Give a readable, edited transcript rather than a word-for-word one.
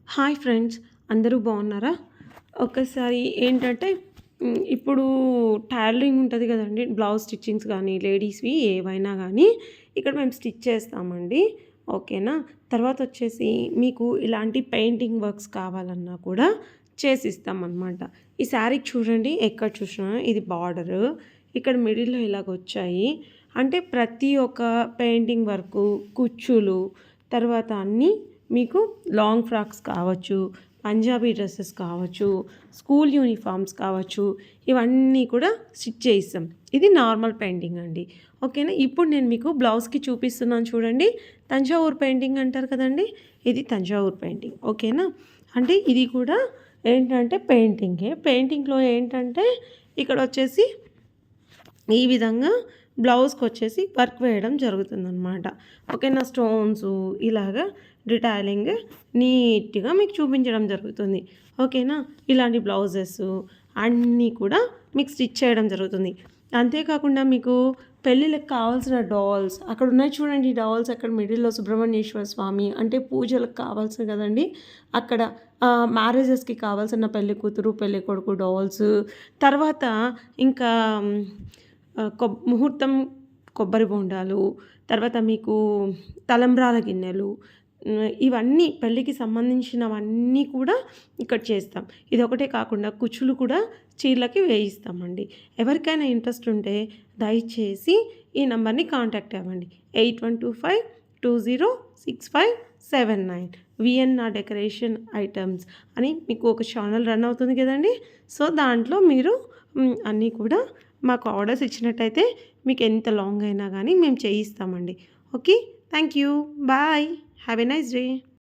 Hi friends, అందరూ బాగున్నారా? ఒక్కసారి ఏంటంటే ఇప్పుడు టైలరింగ్ ఉంటది గదండీ! బ్లౌజ్ స్టిచ్చింగ్స్ గానీ, లేడీస్‌వి ఏవైనా గానీ, ఇక్కడ మేము స్టిచ్ చేస్తామండి. ఓకేనా? తర్వాతొచ్చేసి మీకు ఇలాంటి పెయింటింగ్ వర్క్స్ కావాలన్నా కూడా చేసిస్తామనమాట. ఈ శారీకి చూడండి, ఎక్కడ చూసినా ఇది బార్డరు. ఇక్కడ మిడిల్‌లో ఇలాగొచ్చాయి. అంటే ప్రతి ఒక్క పెయింటింగ్ వర్కు, కుచ్చులు, తర్వాత అన్నీ మీకు లాంగ్ ఫ్రాక్స్ కావచ్చు, పంజాబీ డ్రెసెస్ కావచ్చు, స్కూల్ యూనిఫార్మ్స్ కావచ్చు, ఇవన్నీ కూడా స్టిచ్ చేయిస్తాం. ఇది నార్మల్ పెయింటింగ్ అండి. ఓకేనా? ఇప్పుడు నేను మీకు బ్లౌజ్‌కి చూపిస్తున్నాను చూడండి. తంజావూరు పెయింటింగ్ అంటారు కదండీ! ఇది తంజావూరు పెయింటింగ్. ఓకేనా? అంటే ఇది కూడా ఏంటంటే పెయింటింగే. పెయింటింగ్‌లో ఏంటంటే ఇక్కడొచ్చేసి ఈ విధంగా బ్లౌజ్‌కొచ్చేసి వర్క్ వేయడం జరుగుతుందనమాట. ఓకేనా? స్టోన్సు ఇలాగా డీటెయిలింగ్ నీట్‌గా మీకు చూపించడం జరుగుతుంది. ఓకేనా? ఇలాంటి బ్లౌజెసు అన్నీ కూడా మీకు స్టిచ్ చేయడం జరుగుతుంది. అంతేకాకుండా మీకు పెళ్ళిళ్ళకి కావాల్సిన డాల్స్ అక్కడున్నాయి చూడండి. డాల్స్ అక్కడ మిడిల్‌లో సుబ్రహ్మణ్యేశ్వర స్వామి అంటే పూజలకు కావాల్సినవి కదండీ! అక్కడ మ్యారేజెస్‌కి కావాల్సిన పెళ్లి కూతురు, పెళ్లి కొడుకు డాల్స్, తర్వాత ఇంకా ముహూర్తం కొబ్బరి బోండాలు, తర్వాత మీకు తలంబ్రాల గిన్నెలు, ఇవన్నీ పెళ్ళికి సంబంధించినవన్నీ కూడా ఇక్కడ చేస్తాం. ఇదొకటే కాకుండా కుచ్చులు కూడా చీరలకి వేయిస్తామండి. ఎవరికైనా ఇంట్రెస్ట్ ఉంటే దయచేసి ఈ నంబర్‌ని కాంటాక్ట్ అవ్వండి. 8125206579 వియన్నా డెకరేషన్ ఐటమ్స్ అని మీకు ఒక ఛానల్ రన్ అవుతుంది కదండీ! సో, దాంట్లో మీరు అన్నీ కూడా మాకు ఆర్డర్స్ ఇచ్చినట్టయితే మీకు ఎంత లాంగ్ అయినా గానీ మేము చేయిస్తామండి. Okay. Thank you. Bye. Have a nice day.